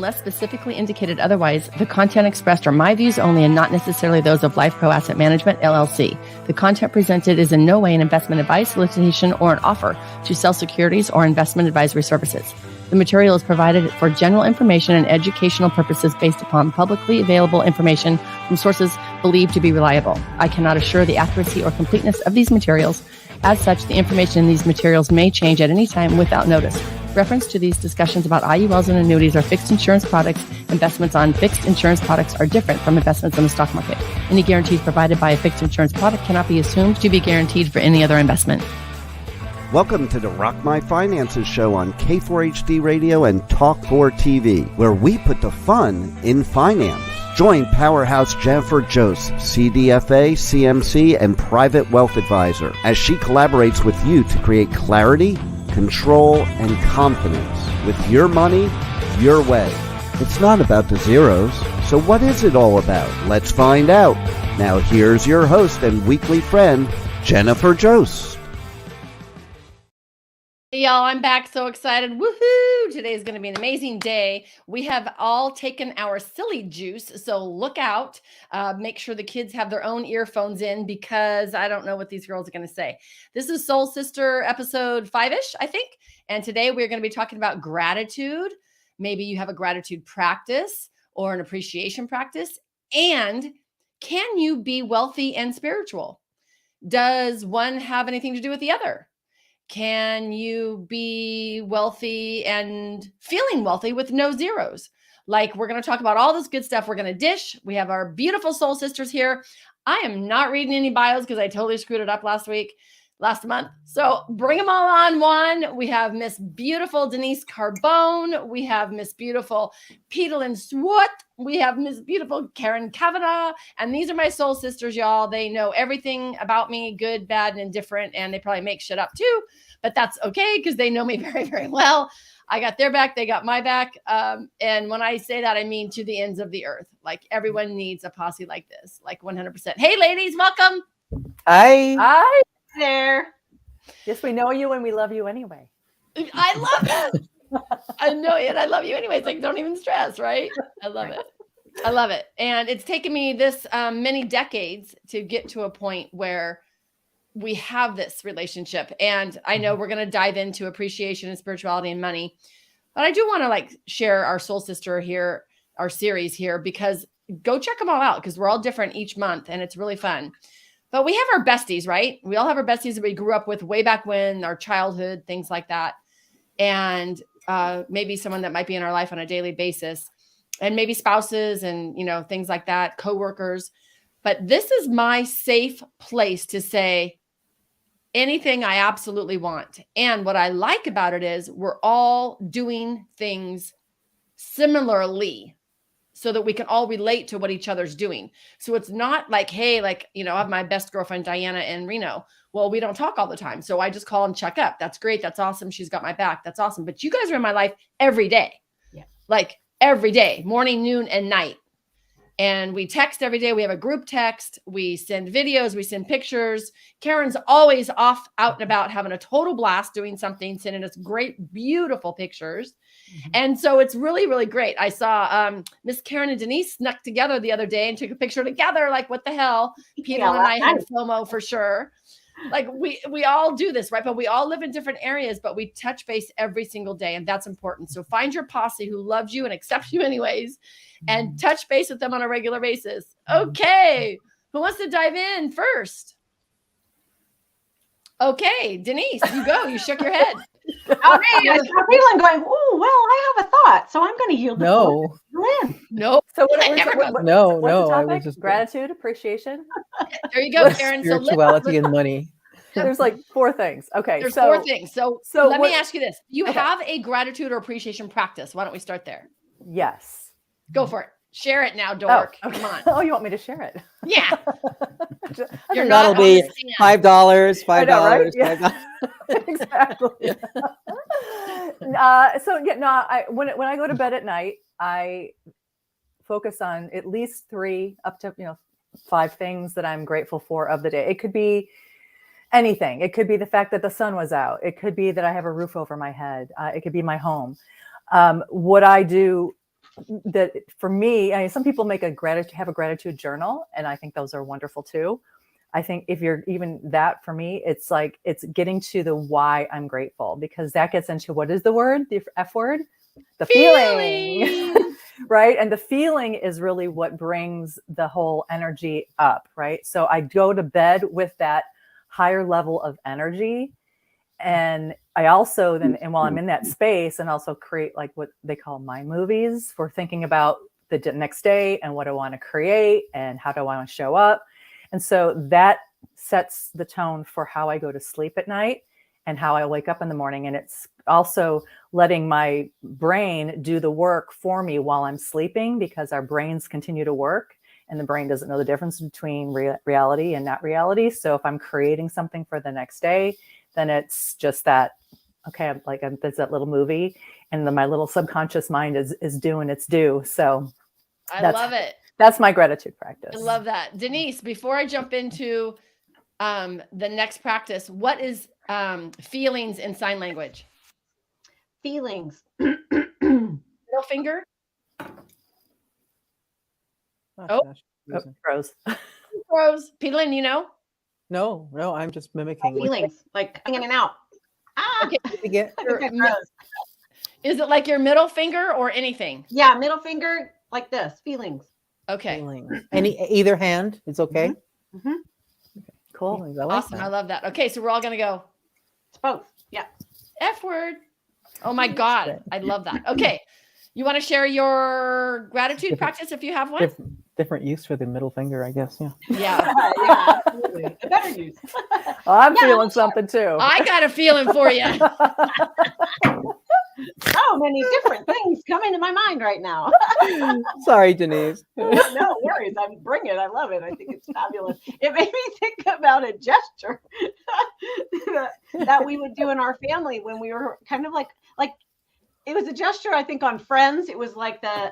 Unless specifically indicated otherwise, the content expressed are my views only and not necessarily those of Life Pro Asset Management, LLC. The content presented is in no way an investment advice, solicitation, or an offer to sell securities or investment advisory services. The material is provided for general information and educational purposes based upon publicly available information from sources believed to be reliable. I cannot assure the accuracy or completeness of these materials. As such, the information in these materials may change at any time without notice. Reference to these discussions about IULs and annuities or fixed insurance products. Investments on fixed insurance products are different from investments in the stock market. Any guarantees provided by a fixed insurance product cannot be assumed to be guaranteed for any other investment. Welcome to the Rock My Finances show on K4HD Radio and Talk4 TV, where we put the fun in finance. Join Powerhouse Jennifer Jose, CDFA, CMC, and Private Wealth Advisor, as she collaborates with you to create clarity, control, and confidence with your money, your way. It's not about the zeros, so what is it all about? Let's find out. Now here's your host and weekly friend, Jennifer Jose. Hey y'all, I'm back. So excited. Woohoo! Today is going to be an amazing day. We have all taken our silly juice, so look out. Make sure the kids have their own earphones in because I don't know what these girls are going to say. This is Soul Sister episode 5-ish, I think. And today we're going to be talking about gratitude. Maybe you have a gratitude practice or an appreciation practice. And can you be wealthy and spiritual? Does one have anything to do with the other? Can you be wealthy and feeling wealthy with no zeros? Like, we're going to talk about all this good stuff. We're going to dish. We have our beautiful soul sisters here. I am not reading any bios because I totally screwed it up last month. So bring them all on one. We have Miss Beautiful Denise Carbone. We have Miss Beautiful Petalyn Swat. We have Miss Beautiful Caron Kavanaugh. And these are my soul sisters, y'all. They know everything about me, good, bad, and indifferent. And they probably make shit up too, but that's okay because they know me very, very well. I got their back. They got my back. And when I say that, I mean to the ends of the earth. Like, everyone needs a posse like this, like 100%. Hey, ladies, welcome. Hi. Hi there. Yes, we know you and we love you anyway. I love that. I know it. I love you anyways. Like, don't even stress, right? I love it. I love it. And it's taken me this many decades to get to a point where we have this relationship. And I know we're going to dive into appreciation and spirituality and money. But I do want to share our soul sister here, our series here, because go check them all out because we're all different each month and it's really fun. But we have our besties, right? We all have our besties that we grew up with way back when, our childhood, things like that. And maybe someone that might be in our life on a daily basis, and maybe spouses and, things like that, coworkers. But this is my safe place to say anything I absolutely want. And what I like about it is we're all doing things similarly, so that we can all relate to what each other's doing. So it's not like, hey, I have my best girlfriend, Diana, in Reno. Well, we don't talk all the time. So I just call and check up. That's great. That's awesome. She's got my back. That's awesome. But you guys are in my life every day. Yeah. Like every day, morning, noon, and night. And we text every day. We have a group text. We send videos. We send pictures. Karen's always off, out and about, having a total blast doing something, sending us great, beautiful pictures. Mm-hmm. And so it's really, really great. I saw Miss Caron and Denise snuck together the other day and took a picture together. Like, what the hell? Peter and I had FOMO for sure. Like, we all do this, right? But we all live in different areas, but we touch base every single day. And that's important. So find your posse who loves you and accepts you anyways, and touch base with them on a regular basis. Okay. Who wants to dive in first? Okay. Denise, you go. You shook your head. Okay. I saw Petalyn going, oh, well, I have a thought. So I'm going to yield the floor to Petalyn. No. So what's the topic? just gratitude, appreciation. There you go, Caron. Spirituality and money. There's 4 things. Okay. There's 4 things. So let me ask you this. You Okay. have a gratitude or appreciation practice. Why don't we start there? Yes. Go for it. Share it now, dork. Oh, okay. Come on. Oh, you want me to share it? Yeah. You're That'll be $5, $5, right? $5. Exactly. When I go to bed at night, I focus on at least 3 up to 5 things that I'm grateful for of the day. It could be anything. It could be the fact that the sun was out. It could be that I have a roof over my head. It could be my home. What I do that for me, I mean, some people have a gratitude journal, and I think those are wonderful too. I think if you're even that, for me, it's like, it's getting to the why I'm grateful, because that gets into, what is the word, the F word? The feeling. Right? And the feeling is really what brings the whole energy up, right? So I go to bed with that higher level of energy. And I also then, and while I'm in that space, and also create like what they call mind movies for thinking about the next day and what I want to create and how do I want to show up. And so that sets the tone for how I go to sleep at night and how I wake up in the morning. And it's also letting my brain do the work for me while I'm sleeping, because our brains continue to work and the brain doesn't know the difference between reality and not reality. So if I'm creating something for the next day, then it's just that, okay, there's that little movie, and then my little subconscious mind is doing its due. So I love it. That's my gratitude practice. I love that. Denise, before I jump into the next practice, what is feelings in sign language? Feelings. Middle finger? Oh, Rose. Rose. Petalyn, you know? No, I'm just mimicking. Feelings, like in and out. Okay. Okay, Is it like your middle finger or anything? yeah, middle finger like this. Feelings. Okay. Feelings. Either hand, it's okay. Mm-hmm. Cool. Feelings, I like Awesome. that. I love that. Okay, so we're all going to go It's both. Yeah. F word. Oh my God. I love that. Okay. You want to share your gratitude practice if you have one? Different use for the middle finger, I guess. Yeah. Yeah. Yeah, absolutely. A better use. Well, I'm feeling something too. I got a feeling for you. So many different things coming to my mind right now. Sorry, Denise. No worries. Bring it. I love it. I think it's fabulous. It made me think about a gesture that we would do in our family when we were kind of like it was a gesture, I think, on Friends. It was like the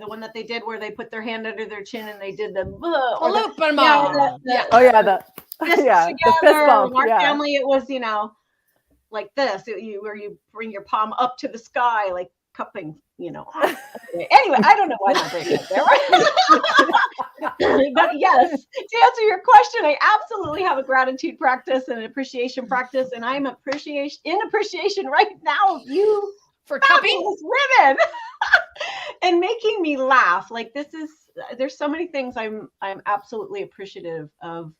one that they did where they put their hand under their chin and they did the Loop them yeah, all. yeah. Oh yeah, the Fists yeah, together. the fist bump. In our Yeah. family, it was like this, where you bring your palm up to the sky, like cupping. Anyway, I don't know why I'm bringing it there. But yes, to answer your question, I absolutely have a gratitude practice and an appreciation practice, and I'm in appreciation right now of you For cupping? fabulous women and making me laugh. Like there's so many things I'm absolutely appreciative of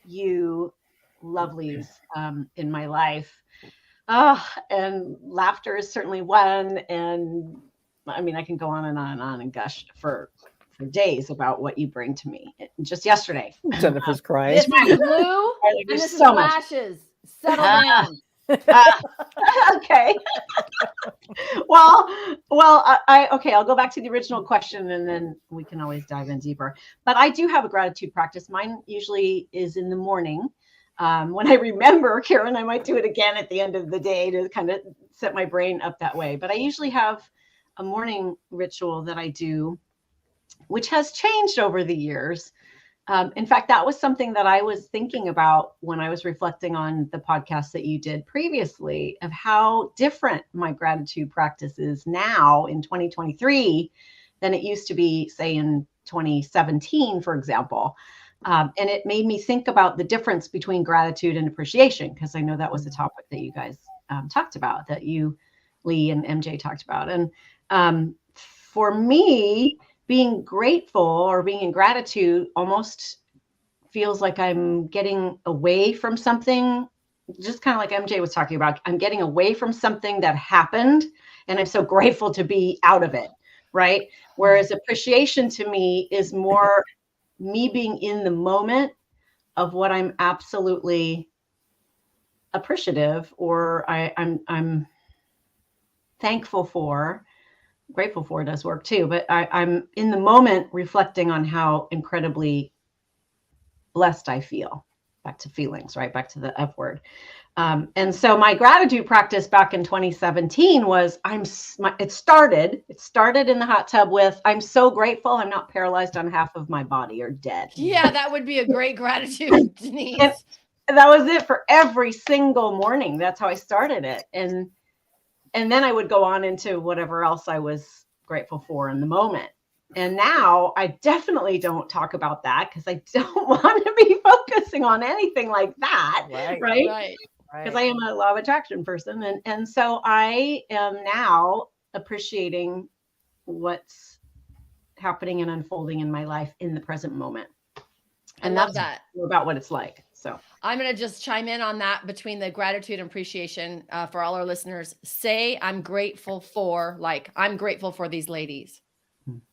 you lovelies in my life. And laughter is certainly one. And I mean, I can go on and on and on and gush for days about what you bring to me. Just yesterday, Jennifer's crying. This is blue and there's this is so much. lashes. Settle down. Okay. well, I'll go back to the original question and then we can always dive in deeper. But I do have a gratitude practice. Mine usually is in the morning. When I remember, Caron, I might do it again at the end of the day to kind of set my brain up that way. But I usually have a morning ritual that I do, which has changed over the years. In fact, that was something that I was thinking about when I was reflecting on the podcast that you did previously, of how different my gratitude practice is now in 2023 than it used to be, say, in 2017, for example. And it made me think about the difference between gratitude and appreciation, because I know that was a topic that you guys talked about, that you, Lee, and MJ talked about. And for me, being grateful or being in gratitude almost feels like I'm getting away from something, just kind of like MJ was talking about. I'm getting away from something that happened, and I'm so grateful to be out of it, right? Whereas appreciation to me is more me being in the moment of what I'm absolutely appreciative, or I'm thankful for. Grateful for does work too, but I'm in the moment reflecting on how incredibly blessed I feel. Back to feelings, right? Back to the F word. And so my gratitude practice back in 2017 was it started in the hot tub with, I'm so grateful I'm not paralyzed on half of my body or dead. Yeah, that would be a great gratitude, Denise. And that was it for every single morning. That's how I started it. And then I would go on into whatever else I was grateful for in the moment. And now I definitely don't talk about that because I don't want to be focusing on anything like that. Right. Because I am a law of attraction person. And so I am now appreciating what's happening and unfolding in my life in the present moment. And I love that's that. about what it's like. So I'm going to just chime in on that between the gratitude and appreciation for all our listeners. Say, I'm grateful for, like, I'm grateful for these ladies.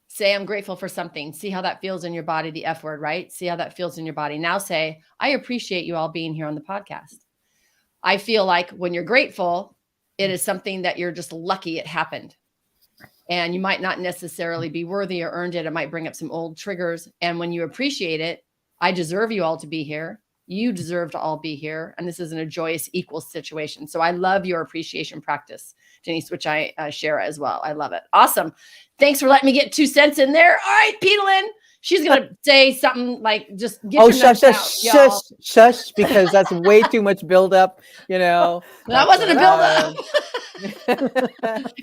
Say, I'm grateful for something. See how that feels in your body, the F word, right? See how that feels in your body. Now say, I appreciate you all being here on the podcast. I feel like when you're grateful, it is something that you're just lucky it happened. And you might not necessarily be worthy or earned it. It might bring up some old triggers. And when you appreciate it, I deserve you all to be here. You deserve to all be here. And this isn't a joyous, equal situation. So I love your appreciation practice, Denise, which I share as well. I love it. Awesome. Thanks for letting me get 2 cents in there. All right, Petalyn. She's going to say something like, just get your notes out, shush, because that's way too much buildup, That wasn't a buildup.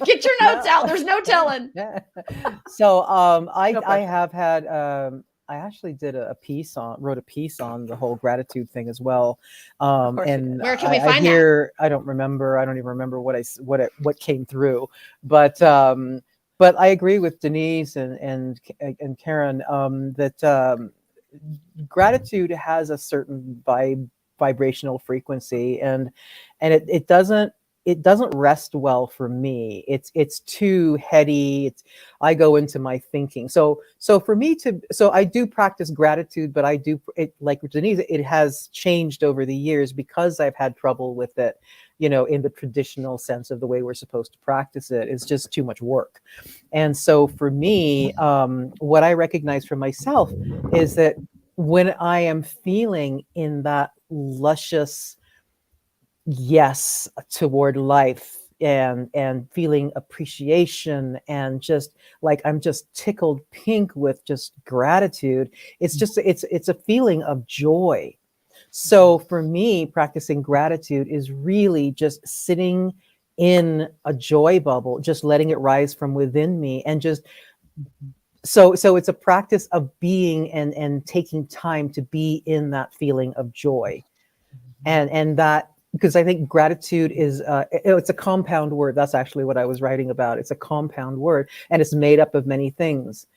Get your notes out. There's no telling. So I have had, I actually wrote a piece on the whole gratitude thing as well. And where can we find that? I don't even remember what came through, but I agree with Denise and Caron that gratitude has a certain vibrational frequency, and it doesn't rest well for me. It's too heady. I go into my thinking. So for me I do practice gratitude, but I do it like Denise. It has changed over the years because I've had trouble with it. In the traditional sense of the way we're supposed to practice it, is just too much work. And so for me, what I recognize for myself is that when I am feeling in that luscious yes toward life and feeling appreciation and just like I'm just tickled pink with just gratitude, it's a feeling of joy. So for me, practicing gratitude is really just sitting in a joy bubble, just letting it rise from within me, and just so it's a practice of being and taking time to be in that feeling of joy, and that, because I think gratitude is it's a compound word. That's actually what I was writing about. It's a compound word, and it's made up of many things.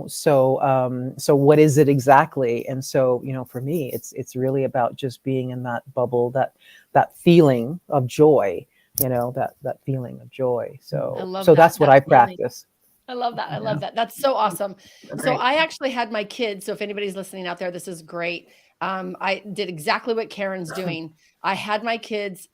So what is it exactly? And so, for me, it's really about just being in that bubble, that feeling of joy, that feeling of joy. So that's what I practice. I love that. I love that. That's so awesome. So I actually had my kids. So if anybody's listening out there, this is great. I did exactly what Caron's doing. I had my kids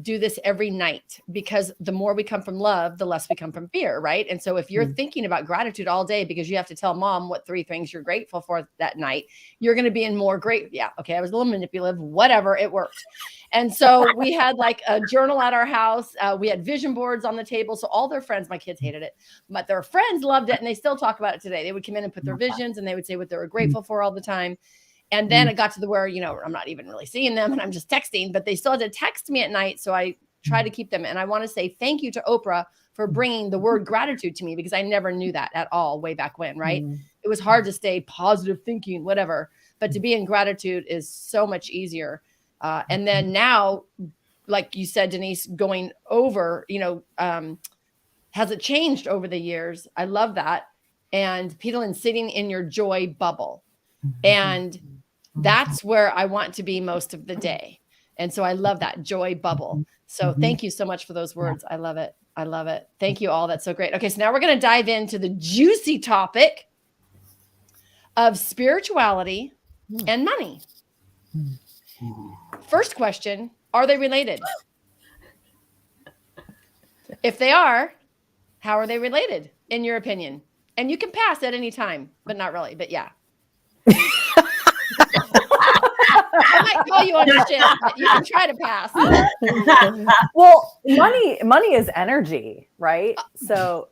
do this every night, because the more we come from love, the less we come from fear, right? And so if you're thinking about gratitude all day because you have to tell mom what 3 things you're grateful for that night, you're going to be in more great. Yeah. Okay. I was a little manipulative, whatever, it worked. And so we had like a journal at our house. We had vision boards on the table. So all their friends, my kids hated it, but their friends loved it. And they still talk about it today. They would come in and put their visions, and they would say what they were grateful for all the time. And then it got to the where, I'm not even really seeing them and I'm just texting, but they still had to text me at night. So I try to keep them. And I want to say thank you to Oprah for bringing the word gratitude to me, because I never knew that at all way back when, right? It was hard to stay positive thinking, whatever, but to be in gratitude is so much easier. And then now, like you said, Denise, going over, has it changed over the years? I love that. And Petalyn, sitting in your joy bubble. And that's where I want to be most of the day. And so I love that joy bubble. So thank you so much for those words. I love it. I love it. Thank you all. That's so great. Okay. So now we're going to dive into the juicy topic of spirituality and money. First question, are they related? If they are, how are they related in your opinion? And you can pass at any time, but not really, but yeah. I might call you on your shit, but you can try to pass. Well, money is energy, right? So,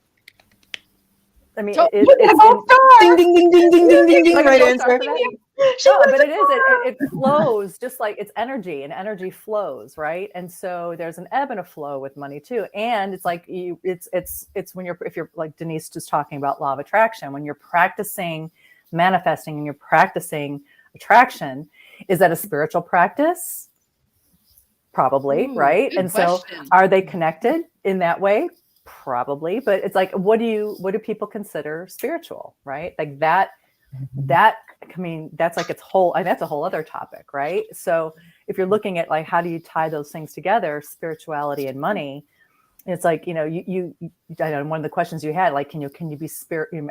I mean, ding, ding, ding, ding, ding, ding, ding, right answer. No, but it is. It flows just like it's energy, and energy flows, right? And so there's an ebb and a flow with money too. And it's like it's when if you're like Denise just talking about law of attraction, when you're practicing manifesting and you're practicing attraction, is that a spiritual practice? Probably, right? Good And question. so are they connected in that way? Probably, but it's like, what do people consider spiritual, right? Like that, I mean, that's like that's a whole other topic, right? So if you're looking at like, how do you tie those things together, spirituality and money, it's like, you know, I know one of the questions you had, like, can you be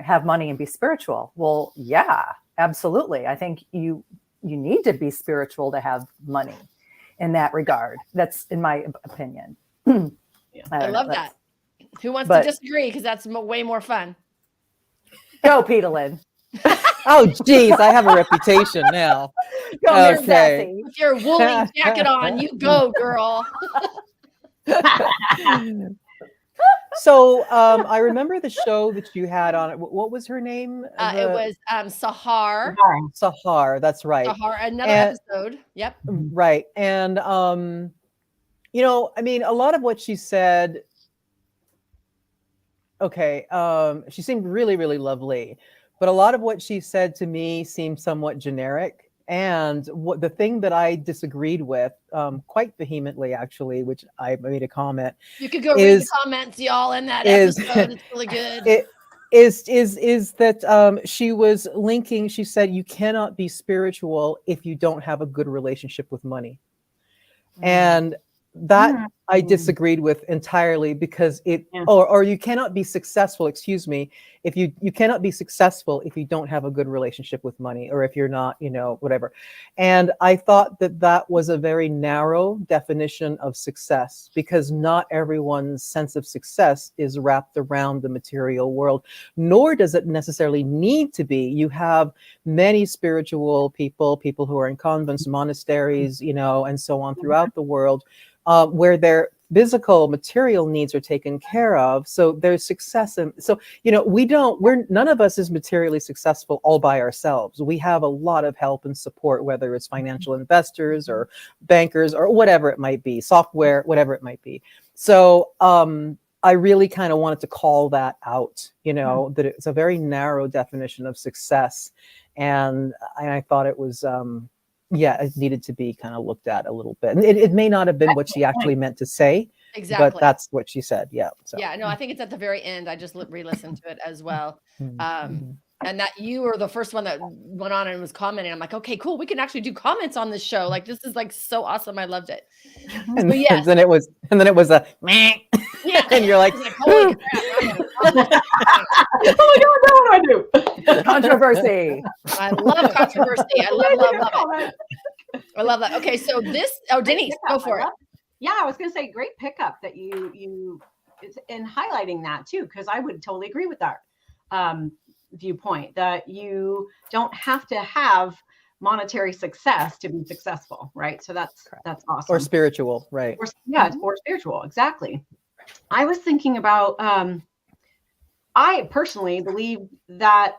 have money and be spiritual? Well, yeah, absolutely. I think you need to be spiritual to have money in that regard. That's in my opinion. I love that. Who wants to disagree? Because that's way more fun. Go, Petalyn. Oh, geez, I have a reputation now. Go, Miss Sassy. With your woolly jacket on, you go, girl. So I remember the show that you had on it. What was her name? It was Sahar. Sahar, that's right. Sahar, another episode. Yep. Right. And, you know, I mean, a lot of what she said, okay, she seemed really, really lovely. But a lot of what she said to me seemed somewhat generic. And the thing that I disagreed with quite vehemently, actually, which I made a comment. You could go read the comments, y'all, in that episode. It's really good. Is that she was linking, she said, you cannot be spiritual if you don't have a good relationship with money. And that I disagreed with entirely, because or you cannot be successful, excuse me, if you cannot be successful if you don't have a good relationship with money, or if you're not, you know, whatever. And I thought that was a very narrow definition of success, because not everyone's sense of success is wrapped around the material world, nor does it necessarily need to be. You have many spiritual people who are in convents, monasteries, you know, and so on throughout the world, where their physical material needs are taken care of. So there's success. And so, you know, none of us is materially successful all by ourselves. We have a lot of help and support, whether it's financial investors or bankers or whatever it might be, software, whatever it might be. So I really kind of wanted to call that out, you know, that it's a very narrow definition of success. And I thought it was, it needed to be kind of looked at a little bit. And it may not have been what she actually meant to say. Exactly. But that's what she said. Yeah. So. Yeah, no, I think it's at the very end. I just re-listened to it as well. And that you were the first one that went on and was commenting. I'm like, okay, cool. We can actually do comments on this show. Like, this is like so awesome. I loved it. And then it was a meh. Yeah. And you're like, holy crap. Oh my God, what do I do? Controversy. I love controversy. I love it. I love that. Okay, so Denise, go for it. Yeah, I was going to say, great pickup that you in highlighting that too, because I would totally agree with that viewpoint, that you don't have to have monetary success to be successful, right? So that's awesome. Or spiritual, right? Or spiritual, exactly. I was thinking about, I personally believe that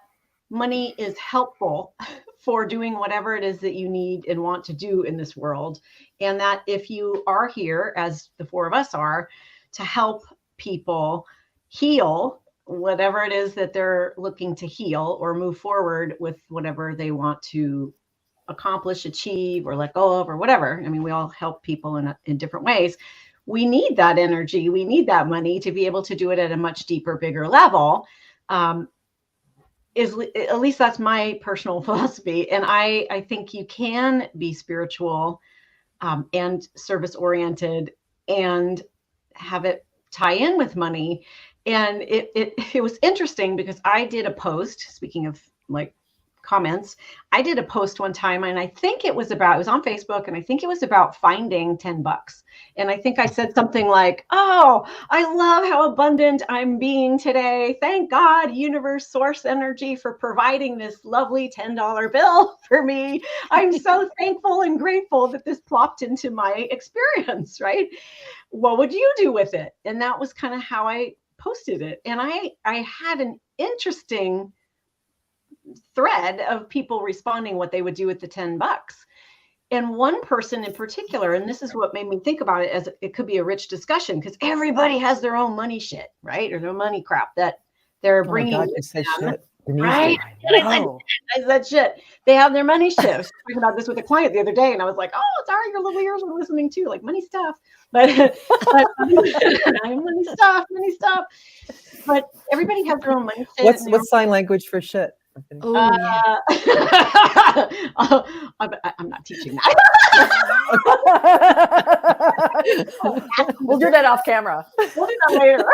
money is helpful for doing whatever it is that you need and want to do in this world. And that if you are here, as the four of us are, to help people heal whatever it is that they're looking to heal, or move forward with whatever they want to accomplish, achieve, or let go of, or whatever. I mean, we all help people in different ways. We need that energy. We need that money to be able to do it at a much deeper, bigger level. At least that's my personal philosophy. And I think you can be spiritual and service oriented and have it tie in with money. And it was interesting because I did a post, speaking of like comments, I did a post one time, and I think it was on Facebook, and I think it was about finding $10. And I think I said something like, oh, I love how abundant I'm being today. Thank God, universe, source energy, for providing this lovely $10 bill for me. I'm so thankful and grateful that this plopped into my experience, right? What would you do with it? And that was kind of how I posted it. And I had an interesting thread of people responding what they would do with the $10. And one person in particular, and this is what made me think about it as it could be a rich discussion, because everybody has their own money shit, right? Or their money crap that they're bringing. Oh my God, you said shit. Denise Right? did. I said shit. They have their money shifts. I was talking about this with a client the other day, and I was like, "Oh, sorry, your little ears were listening too, like money stuff." But money stuff. But everybody has their own money shit. What's sign language for shit? Oh, I'm not teaching that. We'll do that off camera. We'll do that later.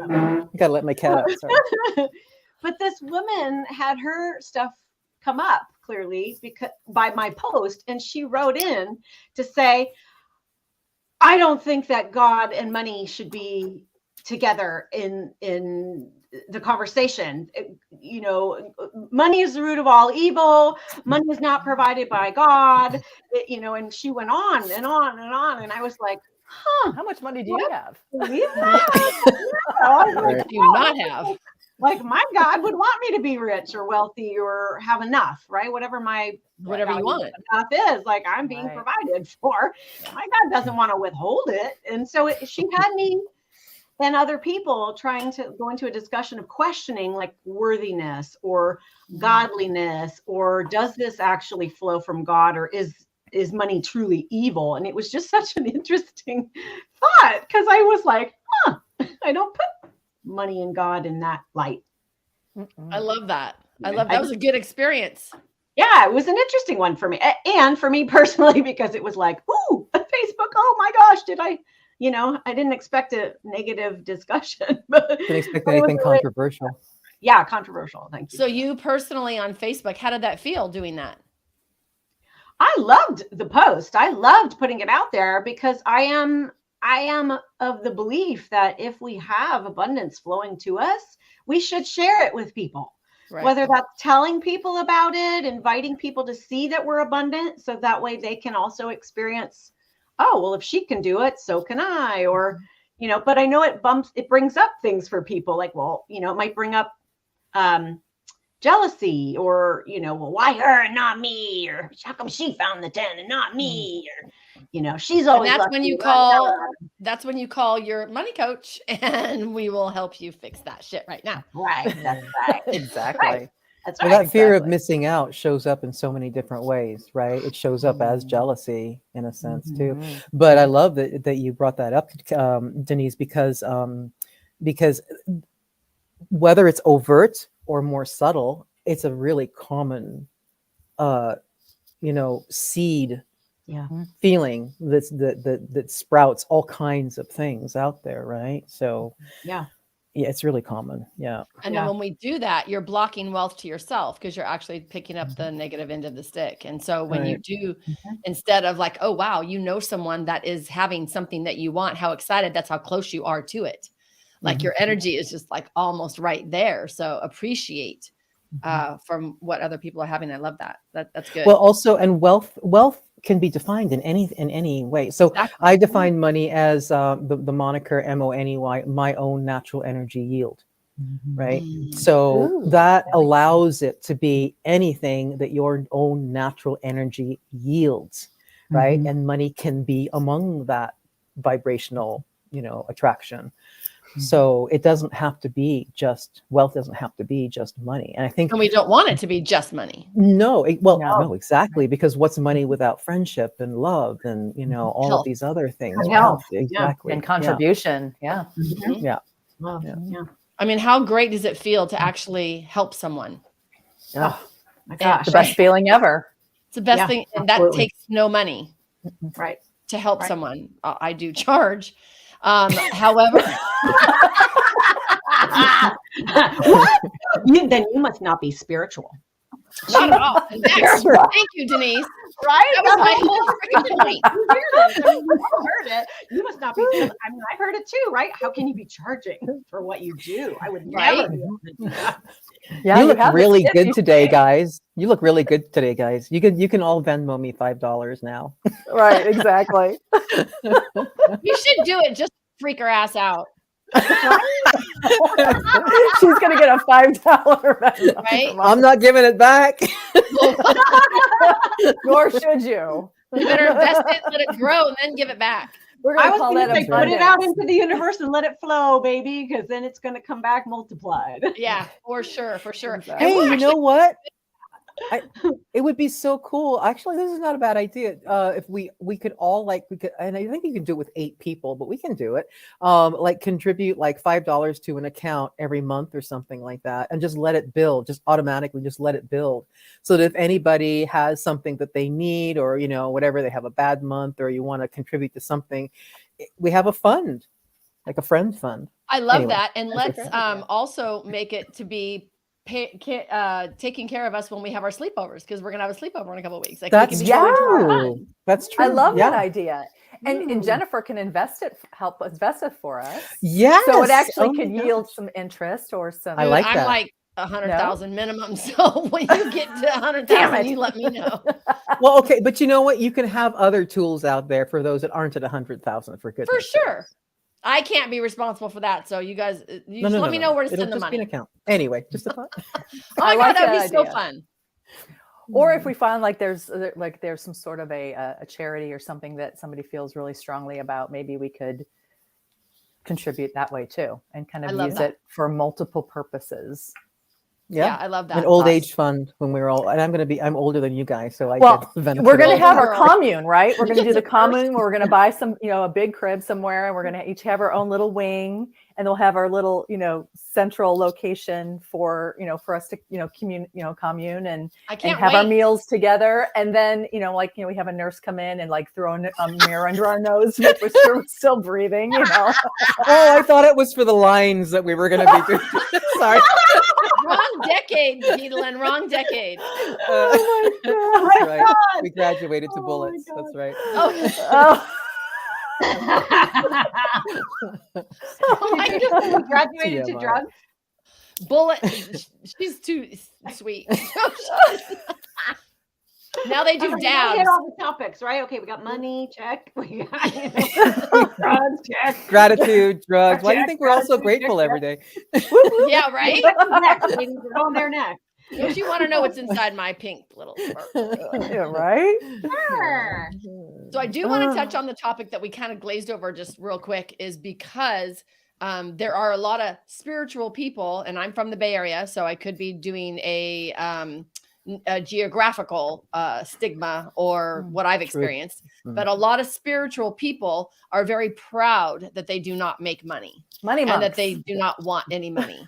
I gotta let my cat out. Sorry. But this woman had her stuff come up clearly because by my post, and she wrote in to say, I don't think that God and money should be together in the conversation. You know, money is the root of all evil. Money is not provided by God. You know, and she went on and on and on, and I was like, huh, How much money do you have? believe that? I was like, do not have. like my God would want me to be rich or wealthy or have enough, right? Whatever my Whatever you want. enough is, like I'm being Right. provided for. My God doesn't want to withhold it. And so she had me and other people trying to go into a discussion of questioning like worthiness or godliness, or does this actually flow from God, or is money truly evil? And it was just such an interesting thought, because I was like, I don't put money and God in that light. I love that. I love that. Was a good experience. Yeah, it was an interesting one for me. And for me personally, because it was like, ooh, Facebook, oh my gosh, I didn't expect a negative discussion. But Didn't expect anything controversial. Yeah, controversial. Thank you. So you personally on Facebook, how did that feel doing that? I loved the post. I loved putting it out there because I am of the belief that if we have abundance flowing to us, we should share it with people. Right. Whether that's telling people about it, inviting people to see that we're abundant, so that way they can also experience, oh, well, if she can do it, so can I. Or, but I know it brings up things for people like, well, it might bring up jealousy, or, well, why her and not me? Or how come she found the 10 and not me? Or, she's always. And that's when you call your money coach, and we will help you fix that shit right now. Right. That's right. Exactly. Right. That's Well, right. that fear of missing out shows up in so many different ways, right? It shows up as jealousy in a sense too. But I love that you brought that up, Denise, because whether it's overt or more subtle, it's a really common, seed feeling that sprouts all kinds of things out there, right? So yeah, it's really common. Yeah. And then when we do that, you're blocking wealth to yourself, because you're actually picking up the negative end of the stick. And so when you do, instead of like, oh, wow, someone that is having something that you want, how excited, that's how close you are to it. Like your energy is just like almost right there. So appreciate from what other people are having. I love that. That's good. Well, also, and wealth can be defined in any way. So exactly. I define money as the moniker MONEY, my own natural energy yield, right? So that allows it to be anything that your own natural energy yields, right? And money can be among that vibrational, attraction. So it doesn't have to be just wealth, doesn't have to be just money. And I think we don't want it to be just money. No, exactly. Because what's money without friendship and love and, all health. Of these other things. And health. Exactly. And contribution. Yeah. Yeah. Love. Yeah. I mean, how great does it feel to actually help someone? Oh my gosh. The best feeling ever. It's the best thing. And that takes no money. Right. To help someone. I do charge. However, what? Then you must not be spiritual. Not at all. Thank you, Denise. Right? That was my whole freaking point. You heard it. You must not be. I mean, I heard it too, right? How can you be charging for what you do? I would never be able to do that. Yeah, you look really good today, guys. You look really good today, guys. You can all Venmo me $5 now. Right, exactly. You should do it just to freak her ass out. She's gonna get a $5 Venmo. Right? I'm not giving it back. Nor should you. You better invest it, let it grow, and then give it back. We're I gonna was call going that to say, put it out abundance. into the universe and let it flow, baby, because then it's going to come back multiplied. Yeah, for sure, for sure. Exactly. And Hey, we're you actually know what? It would be so cool. Actually, this is not a bad idea. If we could all and I think you can do it with 8 people, but we can do it. Like contribute like $5 to an account every month or something like that, and just let it build. Just automatically, just let it build. So that if anybody has something that they need, or whatever, they have a bad month, or you want to contribute to something, we have a fund, like a friend fund. I love Anyway, that. And that's let's okay. also make it to be taking care of us when we have our sleepovers, because we're gonna have a sleepover in a couple of weeks. Like we That's can be going to our true. fun. That's true. I love Yeah. that idea. And Mm. Jennifer can help invest it for us. Yes. So it actually Oh my could yield gosh. some interest or some. I like I'm that. like 100,000 minimum. So when you get to 100,000, you let me know. Well, okay, but you know what? You can have other tools out there for those that aren't at 100,000. For goodness For sakes. sure. I can't be responsible for that. So you guys, just let me know where to It'll send the just be money. an account. Anyway, just a thought. Oh my I God, like that would that be so idea. fun. Or if we find like there's some sort of a charity or something that somebody feels really strongly about, maybe we could contribute that way too, and kind I of love use that. it for multiple purposes. Yeah, I love that. An old Us. age fund when we were all, and I'm older than you guys, so I Well, get the benefit. we're going to of have it. our commune, right? We're going to do the First. commune where we're going to buy some, a big crib somewhere, and we're going to each have our own little wing, and we'll have our little, central location for, for us to, commune and I can't have wait. our meals together. And then, we have a nurse come in and like throw a mirror under our nose to make sure we're still breathing, Oh, I thought it was for the lines that we were going to be doing. Sorry. Wrong decade, Petalyn. Wrong decade. Oh my God. That's right. We graduated to bullets. That's right. Oh, Oh my God. We graduated to TMI. drugs. bullet. She's too sweet. Now they do We dabs. hit all the topics, right? Okay, we got money, check. We got drugs, check. Gratitude, drugs. Why do you Check, think we're all so gratitude, grateful check. every day? Yeah, right? What's next, ladies? We're going there next. Don't you want to know what's inside my pink little sparkle? Yeah, right? Sure. So I do want to touch on the topic that we kind of glazed over just real quick, is because there are a lot of spiritual people, and I'm from the Bay Area, so I could be doing a geographical stigma or what I've experienced. But a lot of spiritual people are very proud that they do not make money Money and that monks. they do not want any money.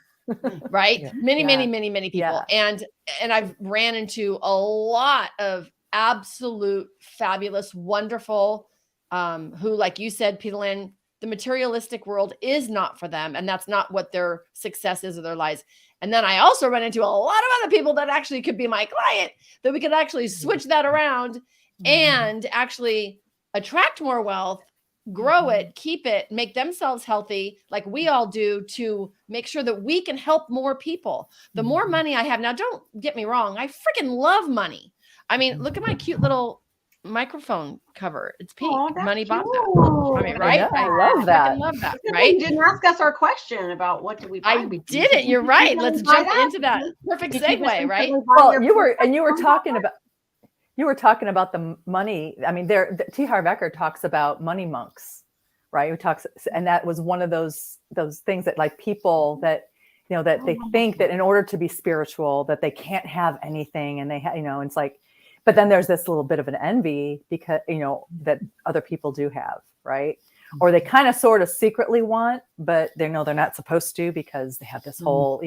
Right? Yeah. Many people. Yeah. And I've ran into a lot of absolute fabulous, wonderful, who, like you said, Petalyn, the materialistic world is not for them. And that's not what their success is or their lives. And then I also run into a lot of other people that actually could be my client, that we could actually switch that around and actually attract more wealth, grow it, keep it, make themselves healthy, like we all do, to make sure that we can help more people. The more money I have now, don't get me wrong, I freaking love money. I mean, look at my cute little microphone cover. It's pink. Oh, that's Money bought that. cute. I mean, right? I love that. freaking love that, You right? didn't ask us our question about what do we buy. I didn't. You're right. Let's jump into that. Perfect segue, right? Well, you were talking about the money. I mean, T. Harv Eker talks about money monks, right? Who talks, and that was one of those things that, like, people that, that they think that in order to be spiritual that they can't have anything, and they it's like, but then there's this little bit of an envy because that other people do have, right? Or they kind of sort of secretly want, but they know they're not supposed to because they have this whole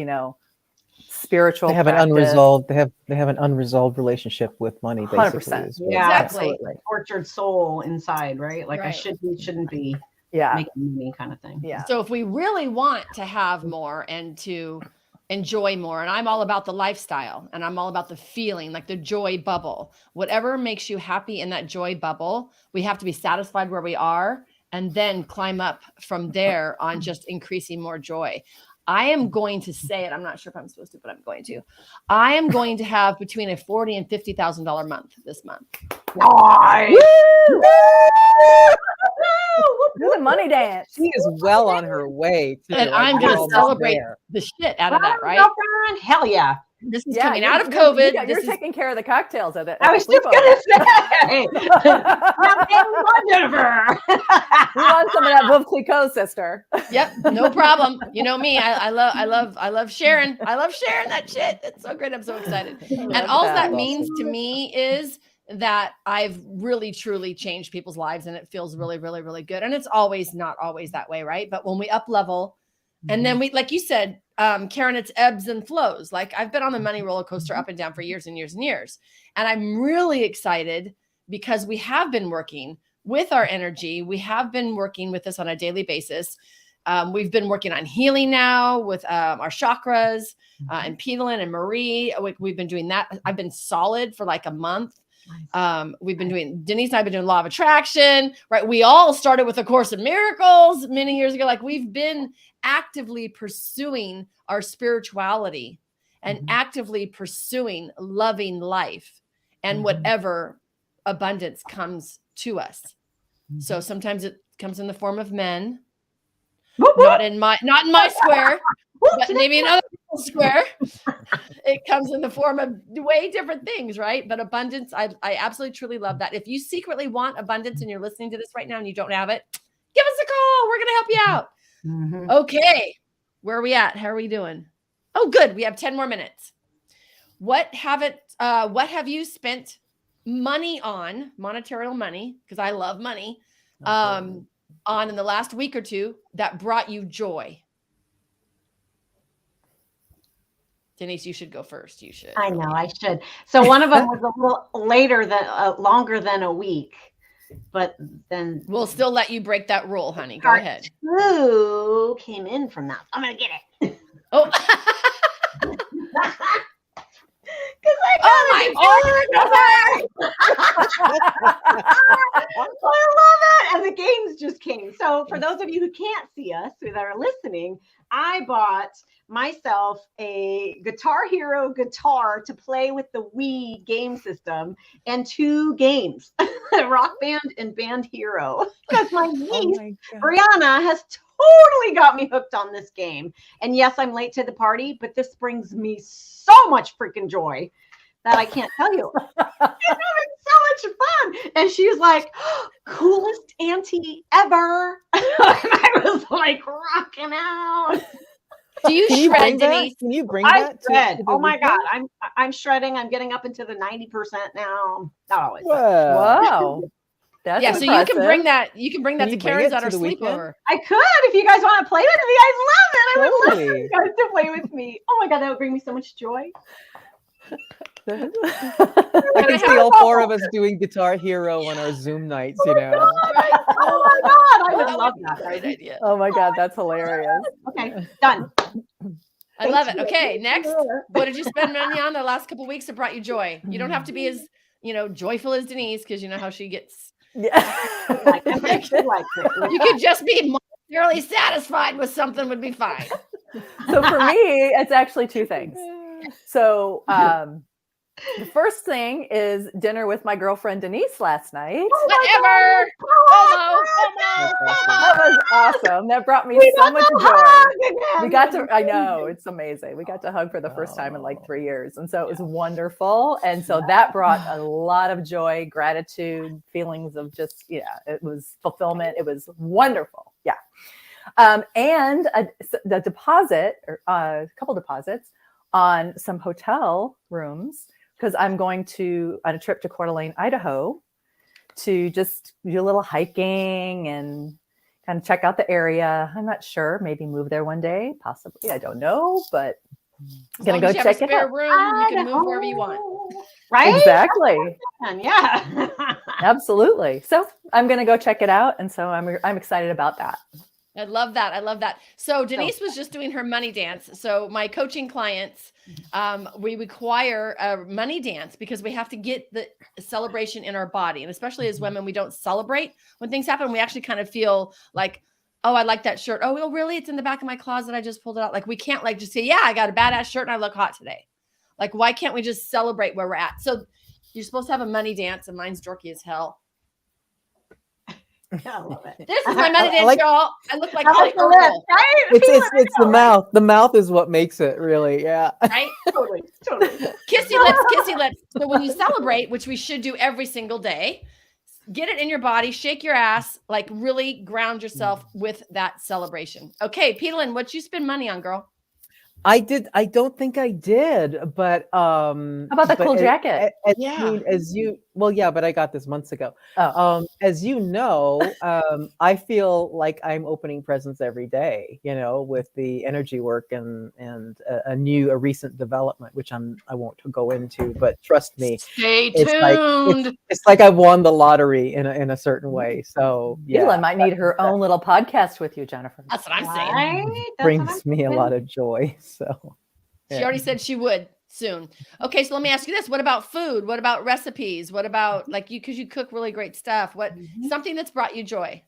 spiritual. They have an practice. unresolved. They have an unresolved relationship with money. 100%. Basically, is what- Yeah, Exactly. tortured soul inside, right? Like I Right. shouldn't be Yeah. making money, kind of thing. Yeah. So if we really want to have more and to enjoy more, and I'm all about the lifestyle, and I'm all about the feeling, like the joy bubble, whatever makes you happy in that joy bubble, we have to be satisfied where we are and then climb up from there on just increasing more joy. I am going to say it. I'm not sure if I'm supposed to, but I'm going to. I am going to have between a $40,000 and $50,000 month this month. Nice. Do the money dance. She is well on her way. Too. And Like, I'm going to almost celebrate there. the shit out of that, right? Girlfriend, hell yeah. This is Yeah, coming you're- out of you're- COVID. You're This is taking care of the cocktails at it. I was just gonna say, Jennifer. We want some of that Veuve Clicquot, sister. Yep, no problem. You know me. I love sharing. I love sharing that shit. It's so great. I'm so excited. And all that means to me is that I've really truly changed people's lives, and it feels really, really, really good. And it's always not always that way, right? But when we up level, and then we, like you said, Caron, it's ebbs and flows. Like I've been on the money roller coaster up and down for years and years and years. And I'm really excited because we have been working with our energy. We have been working with this on a daily basis. We've been working on healing now with our chakras and Petalyn and Marie. We've been doing that. I've been solid for like a month. We've been doing, Denise and I have been doing law of attraction, right? We all started with A Course in Miracles many years ago. Like we've been actively pursuing our spirituality and actively pursuing loving life and whatever abundance comes to us. So sometimes it comes in the form of men, not in my square, but maybe in other people's square. It comes in the form of way different things, right? But abundance, I absolutely truly love that. If you secretly want abundance and you're listening to this right now and you don't have it, give us a call. We're going to help you out. Okay. Where are we at? How are we doing? Oh, good. We have 10 more minutes. What have you spent money on, monetary money, because I love money, on in the last week or two that brought you joy? Denise, you should go first. You should. I know I should. So one of them was a little longer than a week, but then we'll still let you break that rule, honey. Go ahead. Who came in from that? I'm gonna get it. Oh. Oh my God! I love it, and the games just came. So for those of you who can't see us, who that are listening, I bought myself a Guitar Hero guitar to play with the Wii game system and 2 games, Rock Band and Band Hero, because my niece Brianna has totally got me hooked on this game. And yes, I'm late to the party, but this brings me so much freaking joy that I can't tell you. It's having so much fun. And she was like, oh, coolest auntie ever. And I was like rocking out. Do you shred, Denise? Can you bring that? To oh my God, I'm shredding. I'm getting up into the 90% now. Not always. Wow. That's impressive. So you can bring that. You can bring that to Karen's at our sleepover. I could if you guys want to play with me. I love it. I would love for you guys to play with me. Oh my God, that would bring me so much joy. I can see all 4 of us doing Guitar Hero on our Zoom nights, you know. Oh my God, I would love that. Great idea. Oh my God, that's hilarious. Okay, done. I love it. Okay, next. What did you spend money on the last couple of weeks that brought you joy? You don't have to be as, joyful as Denise, because you know how she gets. Yeah. You could just be monetarily satisfied with something would be fine. So for me, it's actually 2 things. So the first thing is dinner with my girlfriend Denise last night. Whatever. That was awesome. That brought me so much joy. We got to, I know, it's amazing. We got to hug for the first time in like 3 years. And so it was wonderful. And so that brought a lot of joy, gratitude, feelings of just, it was fulfillment. It was wonderful. Yeah. And the deposit, or a couple deposits on some hotel rooms, because I'm going on a trip to Coeur d'Alene, Idaho, to just do a little hiking and kind of check out the area. I'm not sure, maybe move there one day, possibly. I don't know, but I'm going to go check it out. Room, you can move wherever you want. Right? Exactly. Yeah. Absolutely. So I'm going to go check it out. And so I'm excited about that. I love that. I love that. So Denise was just doing her money dance. So my coaching clients, we require a money dance because we have to get the celebration in our body. And especially as women, we don't celebrate when things happen. We actually kind of feel like oh, I like that shirt. Oh, well, really? It's in the back of my closet. I just pulled it out. Like, we can't like just say, yeah, I got a badass shirt and I look hot today. Like, why can't we just celebrate where we're at? So you're supposed to have a money dance, and mine's dorky as hell. I love it. This is my money dance, like- y'all. I look like I Holly like the lips, Urkel, right? It's the mouth. The mouth is what makes it really. Yeah. right? Totally. Kissy lips. So when you celebrate, which we should do every single day, get it in your body, shake your ass, like really ground yourself with that celebration. Okay, Petalyn, what you spend money on, girl? I don't think I did, but How about that cool jacket? But I got this months ago. Oh. As you know, I feel like I'm opening presents every day, with the energy work and a recent development, which I won't go into, but trust me, Stay it's tuned. it's like I've won the lottery in a certain way. So Petalyn might need her own little podcast with you, Jennifer. That's what I'm saying. Right? That's brings what I'm me a thinking. lot of joy. So She already said she would soon. Okay, so let me ask you this. What about food? What about recipes? What about because you cook really great stuff. What something that's brought you joy?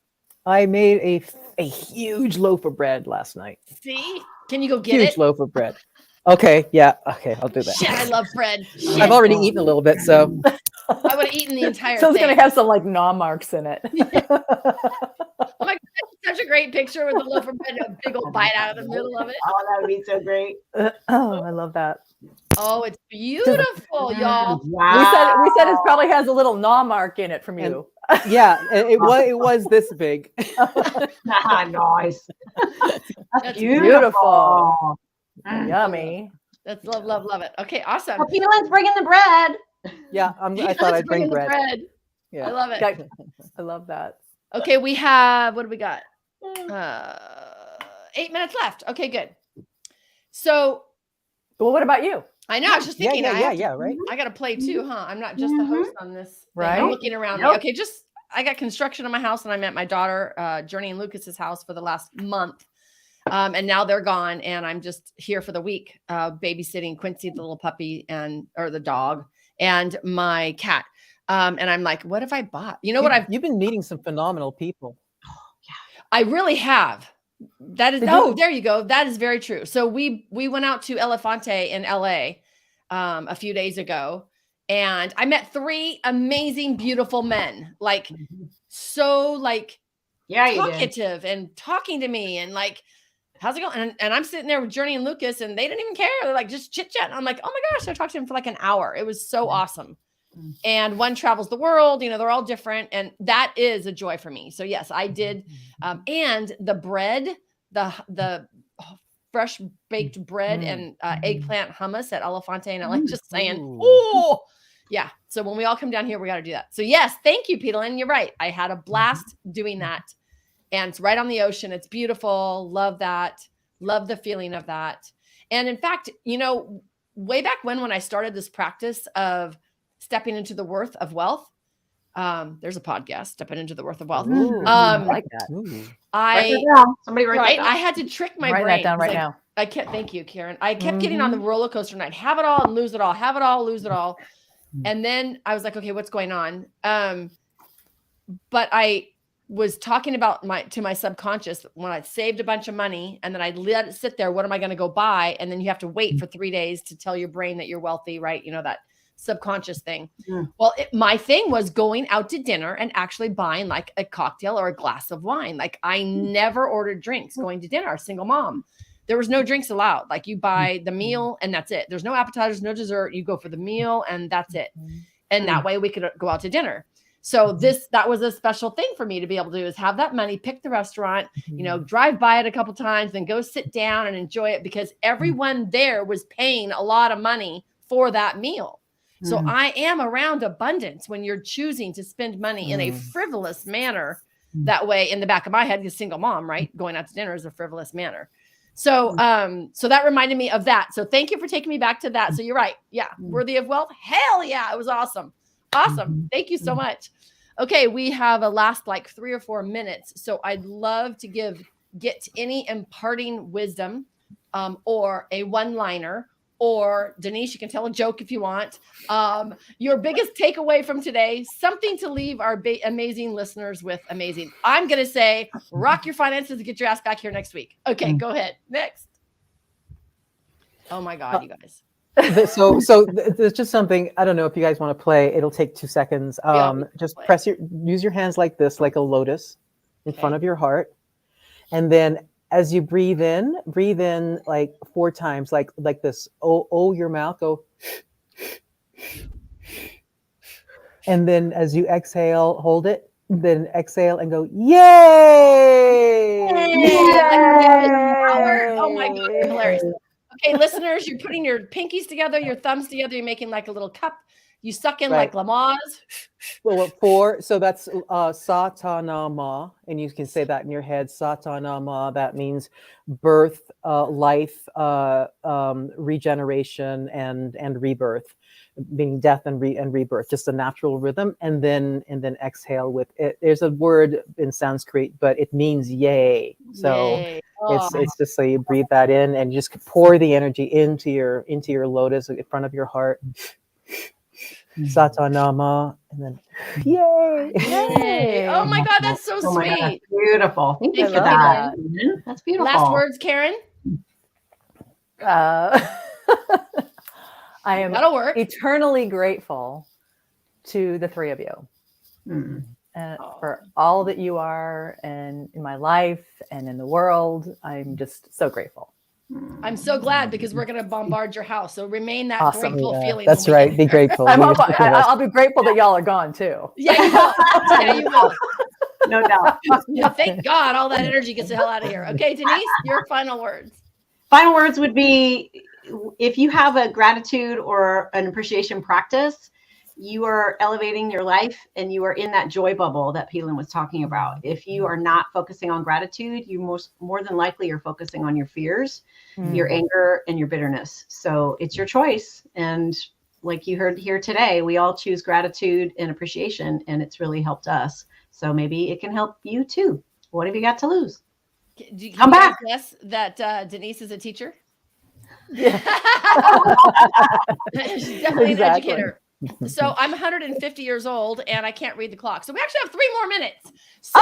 I made a huge loaf of bread last night. See? Can you go get Huge it? loaf of bread. Okay, yeah. Okay, I'll do that. Shit, I love bread. Shit. I've already eaten a little bit, so I would have eaten the entire So it's thing. gonna have some like gnaw marks in it. Oh my God, such a great picture with a loaf of bread and a big old bite out of the middle of it. Oh, that would be so great. Oh, I love that. Oh, it's beautiful, y'all. Wow. We said it probably has a little gnaw mark in it from you. yeah, it was this big. Nice. That's beautiful. Mm. Yummy. That's love it. Okay, awesome. Well, Petalyn's bringing the bread. Yeah, I Let's thought I'd bring bring in the bread. Yeah. I love it. I love that. Okay, we have, what do we got? 8 minutes left. Okay, good. So Well, what about you? I know, I was just thinking, right. I got to play too, huh? I'm not just the host on this. thing. Right. I'm looking around me. Nope. Okay, I got construction on my house, and I'm at my daughter, Journey and Lucas's house for the last month. And now they're gone, and I'm just here for the week, babysitting Quincy, the little puppy, or the dog, and my cat. And I'm like, what have I bought? You know what You've been meeting some phenomenal people. I really have. That is, there you go. That is very true. So we went out to Elefante in LA a few days ago, and I met 3 amazing, beautiful men, like so like talkative and talking to me and like, how's it going? And I'm sitting there with Journey and Lucas, and they didn't even care. They're like just chit chat. I'm like, oh my gosh, I talked to him for like an hour. It was so awesome. And one travels the world, they're all different. And that is a joy for me. So yes, I did. And the bread, the fresh baked bread and eggplant hummus at Elefante. And I like just saying, oh yeah. So when we all come down here, we got to do that. So yes, thank you, Petalyn. You're right. I had a blast doing that. And it's right on the ocean. It's beautiful. Love that. Love the feeling of that. And in fact, way back when I started this practice of stepping into the worth of wealth, there's a podcast, Stepping into the Worth of Wealth. I like that. Somebody write that down. I had to trick my Write brain. that down right now. I kept, thank you, Caron. I kept getting on the roller coaster, and I'd have it all and lose it all, have it all, lose it all. And then I was like, okay, what's going on? But I was talking about to my subconscious when I saved a bunch of money, and then I let it sit there. What am I going to go buy? And then you have to wait for 3 days to tell your brain that you're wealthy, right? That subconscious thing. Well, my thing was going out to dinner and actually buying like a cocktail or a glass of wine. Like I never ordered drinks going to dinner, single mom. There was no drinks allowed. Like you buy the meal and that's it. There's no appetizers, no dessert. You go for the meal and that's it. And that way we could go out to dinner. So that was a special thing for me to be able to do, is have that money, pick the restaurant, drive by it a couple times, then go sit down and enjoy it, because everyone there was paying a lot of money for that meal. So I am around abundance when you're choosing to spend money in a frivolous manner. That way, in the back of my head, as a single mom, right? Going out to dinner is a frivolous manner. So, so that reminded me of that. So thank you for taking me back to that. So you're right. Yeah. Worthy of wealth. Hell yeah. It was awesome. Awesome. Thank you so much. Okay. We have a last like 3 or 4 minutes. So I'd love to get any imparting wisdom or a one-liner or Denise, you can tell a joke if you want. Your biggest takeaway from today, something to leave our amazing listeners with. Amazing. I'm going to say, rock your finances and get your ass back here next week. Okay, go ahead. Next. Oh my God, you guys. So there's just something, I don't know if you guys want to play. It'll take 2 seconds. Just use your hands like this, like a lotus in front of your heart. And then as you breathe in like 4 times, like this. Oh, your mouth, go. And then as you exhale, hold it. Then exhale and go, yay! Oh my God, you're hilarious. Okay, listeners, you're putting your pinkies together, your thumbs together. You're making like a little cup. You suck in like Lamaze. Well, 4. So that's Satanama, and you can say that in your head. Satanama. That means birth, life, regeneration, and rebirth, meaning death and rebirth. Just a natural rhythm, and then exhale with it. There's a word in Sanskrit, but it means yay. So Yay. it's just so you breathe that in, and you just pour the energy into your lotus in front of your heart. Satanama, and then yay! Oh my God, that's so sweet. God, beautiful. Thank you for that. That's beautiful. Last words, Caron. I am That'll work. eternally grateful to the 3 of you for all that you are, and in my life and in the world. I'm just so grateful. I'm so glad, because we're going to bombard your house. So remain that grateful feeling. That's right. Be grateful. I'll be grateful that y'all are gone too. Yeah, you will. Yeah, you will. No doubt. Yeah, thank God all that energy gets the hell out of here. Okay, Denise, your final words. Final words would be, if you have a gratitude or an appreciation practice, you are elevating your life and you are in that joy bubble that Petalyn was talking about. If you are not focusing on gratitude, you more than likely are focusing on your fears, your anger, and your bitterness. So it's your choice. And like you heard here today, we all choose gratitude and appreciation, and it's really helped us. So maybe it can help you too. What have you got to lose? Come back. Yes, that Denise is a teacher. Yeah. She's definitely an educator. So I'm 150 years old and I can't read the clock. So we actually have 3 more minutes. So,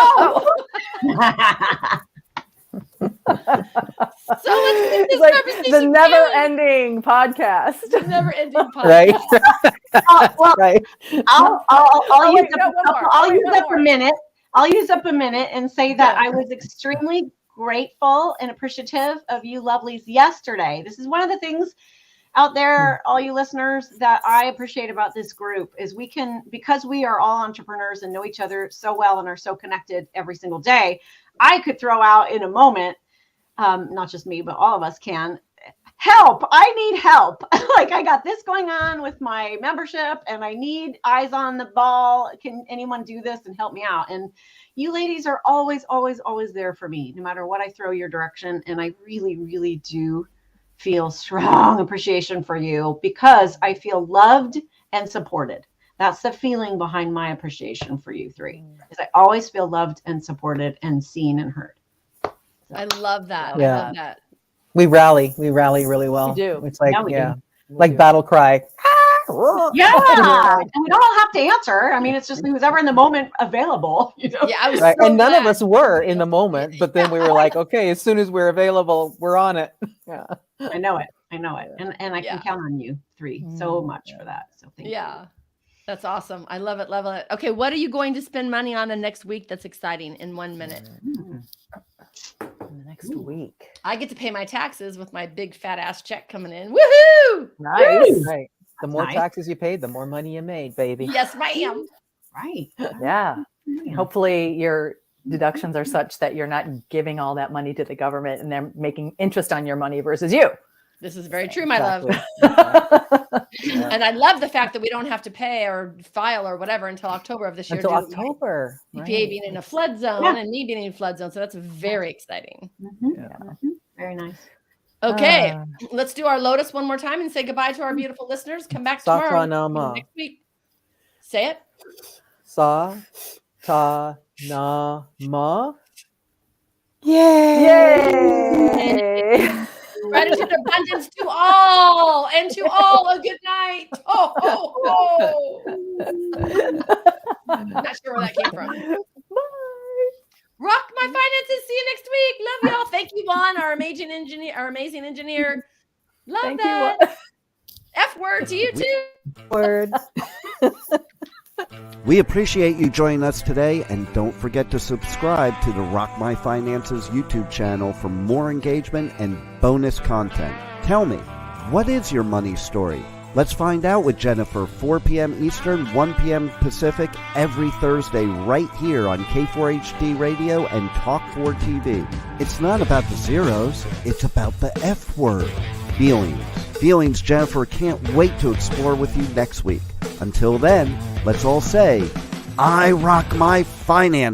so let's keep this conversation the never-ending podcast. The never-ending podcast. Right. Right. I'll use up a minute and say that I was extremely grateful and appreciative of you lovelies yesterday. This is one of the things out there, all you listeners, that I appreciate about this group is we can, because we are all entrepreneurs and know each other so well and are so connected every single day, I could throw out in a moment, not just me, but all of us can, help. I need help. Like, I got this going on with my membership and I need eyes on the ball. Can anyone do this and help me out? And you ladies are always, always, always there for me, no matter what I throw your direction. And I really, really do feel strong appreciation for you, because I feel loved and supported. That's the feeling behind my appreciation for you 3, is I always feel loved and supported and seen and heard. So. I love that. Yeah. I love that. We rally really well. We do. It's like, like battle cry. Yeah. And we don't all have to answer. I mean, it's just who's ever in the moment available, you know? Yeah, I was right. so And none glad. of us were in the moment, but then we were like, okay, as soon as we're available, we're on it. Yeah. I know it. And I can count on you 3 so much for that. So thank you. Yeah. That's awesome. I love it. Love it. Okay. What are you going to spend money on the next week that's exciting in 1 minute? Next week. I get to pay my taxes with my big fat ass check coming in. Woohoo! Nice. Right. The more taxes you paid, the more money you made, baby. Yes, ma'am. Right. Yeah. Hopefully your deductions are such that you're not giving all that money to the government and they're making interest on your money versus you. This is very true, my love. Yeah. And I love the fact that we don't have to pay or file or whatever until October of this year. Until October. EPA being in a flood zone and me being in a flood zone. So that's very exciting. Very nice. Okay. Let's do our Lotus one more time and say goodbye to our beautiful listeners. Come back tomorrow. Next week. Say it. Sa-ta-na-ma. Yay! Gratitude abundance to all, and to all a good night. Oh, oh, oh. Not sure where that came from. Rock my finances. See you next week. Love y'all. Thank you, Juan, our amazing engineer. Love Thank that. you. F word to you too. Words. We appreciate you joining us today, and don't forget to subscribe to the Rock My Finances YouTube channel for more engagement and bonus content. Tell me, what is your money story? Let's find out with Jennifer, 4 p.m. Eastern, 1 p.m. Pacific, every Thursday right here on K4HD Radio and Talk4 TV. It's not about the zeros, it's about the F word, feelings. Feelings Jennifer can't wait to explore with you next week. Until then, let's all say, I rock my finances.